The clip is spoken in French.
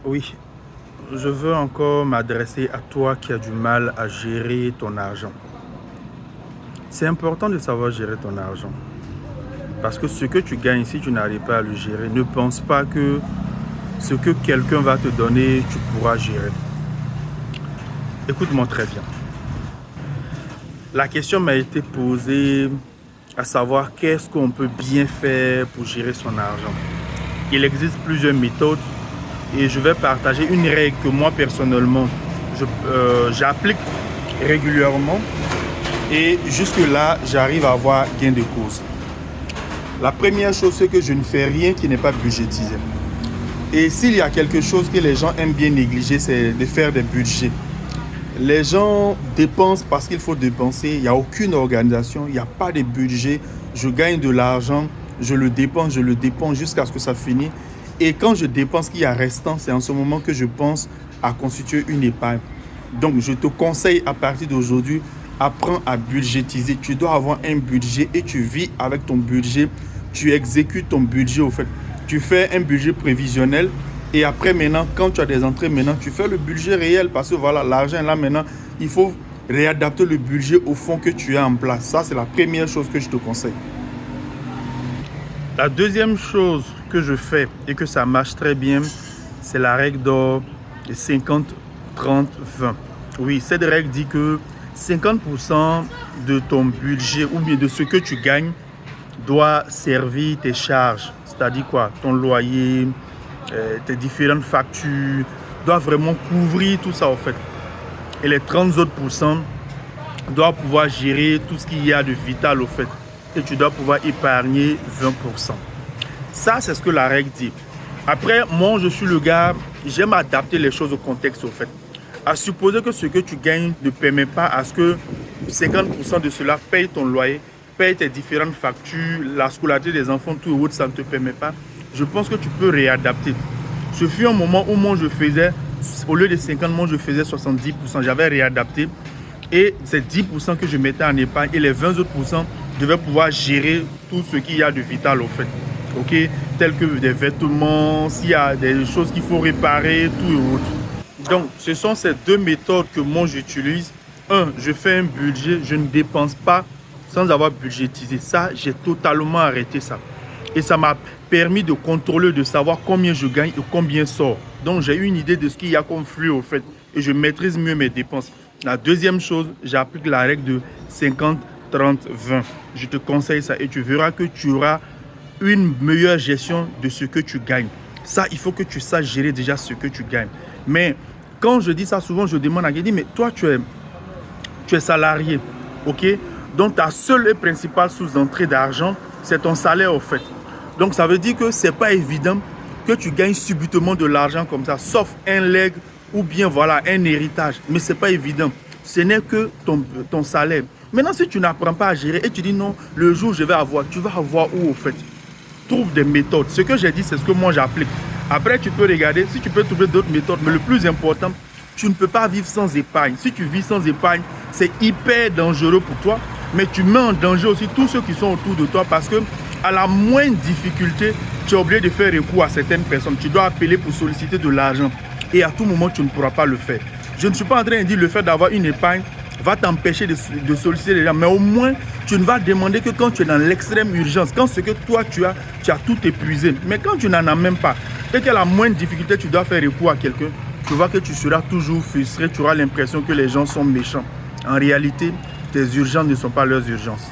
Oui, je veux encore m'adresser à toi qui as du mal à gérer ton argent. C'est important de savoir gérer ton argent. Parce que ce que tu gagnes, si tu n'arrives pas à le gérer, ne pense pas que ce que quelqu'un va te donner, tu pourras gérer. Écoute-moi très bien. La question m'a été posée à savoir qu'est-ce qu'on peut bien faire pour gérer son argent. Il existe plusieurs méthodes et je vais partager une règle que moi personnellement j'applique régulièrement et jusque-là j'arrive à avoir gain de cause. La première chose, c'est que je ne fais rien qui n'est pas budgétisé. Et s'il y a quelque chose que les gens aiment bien négliger, c'est de faire des budgets. Les gens dépensent parce qu'il faut dépenser. Il n'y a aucune organisation, il n'y a pas de budget. Je gagne de l'argent, je le dépense jusqu'à ce que ça finisse. Et quand je dépense, ce qu'il y a restant, c'est en ce moment que je pense à constituer une épargne. Donc, je te conseille à partir d'aujourd'hui, apprends à budgétiser. Tu dois avoir un budget et tu vis avec ton budget. Tu exécutes ton budget au fait. Tu fais un budget prévisionnel. Et après, maintenant, quand tu as des entrées, maintenant, tu fais le budget réel parce que voilà, l'argent est là maintenant. Il faut réadapter le budget au fond que tu as en place. Ça, c'est la première chose que je te conseille. La deuxième chose que je fais et que ça marche très bien, c'est la règle d'or de 50, 30, 20. Oui, cette règle dit que 50% de ton budget ou bien de ce que tu gagnes doit servir tes charges. C'est-à-dire quoi? Ton loyer, tes différentes factures, doit vraiment couvrir tout ça en fait. Et les 30 autres pourcents doivent pouvoir gérer tout ce qu'il y a de vital au fait. Et tu dois pouvoir épargner 20%. Ça, c'est ce que la règle dit. Après, moi, je suis le gars, j'aime adapter les choses au contexte au fait. À supposer que ce que tu gagnes ne permet pas à ce que 50% de cela paye ton loyer, paye tes différentes factures, la scolarité des enfants, tout et autres, ça ne te permet pas. Je pense que tu peux réadapter. Ce fut un moment où moi je faisais, au lieu de 50, moi je faisais 70%. J'avais réadapté. Et c'est 10% que je mettais en épargne et les 20 autres pourcents devaient pouvoir gérer tout ce qu'il y a de vital au fait. Ok, tels que des vêtements, s'il y a des choses qu'il faut réparer, tout et autres. Donc, ce sont ces deux méthodes que moi j'utilise. Un, je fais un budget, je ne dépense pas sans avoir budgétisé. Ça, j'ai totalement arrêté ça. Et ça m'a permis de contrôler, de savoir combien je gagne et combien sort. Donc, j'ai une idée de ce qu'il y a comme flux au fait. Et je maîtrise mieux mes dépenses. La deuxième chose, j'applique la règle de 50, 30, 20. Je te conseille ça et tu verras que tu auras une meilleure gestion de ce que tu gagnes. Ça, il faut que tu saches gérer déjà ce que tu gagnes. Mais quand je dis ça, souvent, je demande à quelqu'un, mais toi, tu es salarié, ok? Donc, ta seule et principale source d'entrée d'argent, c'est ton salaire, au fait. Donc, ça veut dire que ce n'est pas évident que tu gagnes subitement de l'argent comme ça, sauf un legs ou bien, voilà, un héritage. Mais ce n'est pas évident. Ce n'est que ton salaire. Maintenant, si tu n'apprends pas à gérer et tu dis non, le jour où je vais avoir, tu vas avoir où, au fait? Trouve des méthodes. Ce que j'ai dit, c'est ce que moi j'applique. Après, tu peux regarder si tu peux trouver d'autres méthodes. Mais le plus important, tu ne peux pas vivre sans épargne. Si tu vis sans épargne, c'est hyper dangereux pour toi. Mais tu mets en danger aussi tous ceux qui sont autour de toi parce que à la moindre difficulté, tu es obligé de faire recours à certaines personnes. Tu dois appeler pour solliciter de l'argent. Et à tout moment, tu ne pourras pas le faire. Je ne suis pas en train de dire le fait d'avoir une épargne va t'empêcher de solliciter les gens. Mais au moins, tu ne vas demander que quand tu es dans l'extrême urgence, quand ce que toi tu as tout épuisé. Mais quand tu n'en as même pas et qu'à la moindre difficulté, tu dois faire recours à quelqu'un, tu vois que tu seras toujours frustré. Tu auras l'impression que les gens sont méchants. En réalité, tes urgences ne sont pas leurs urgences.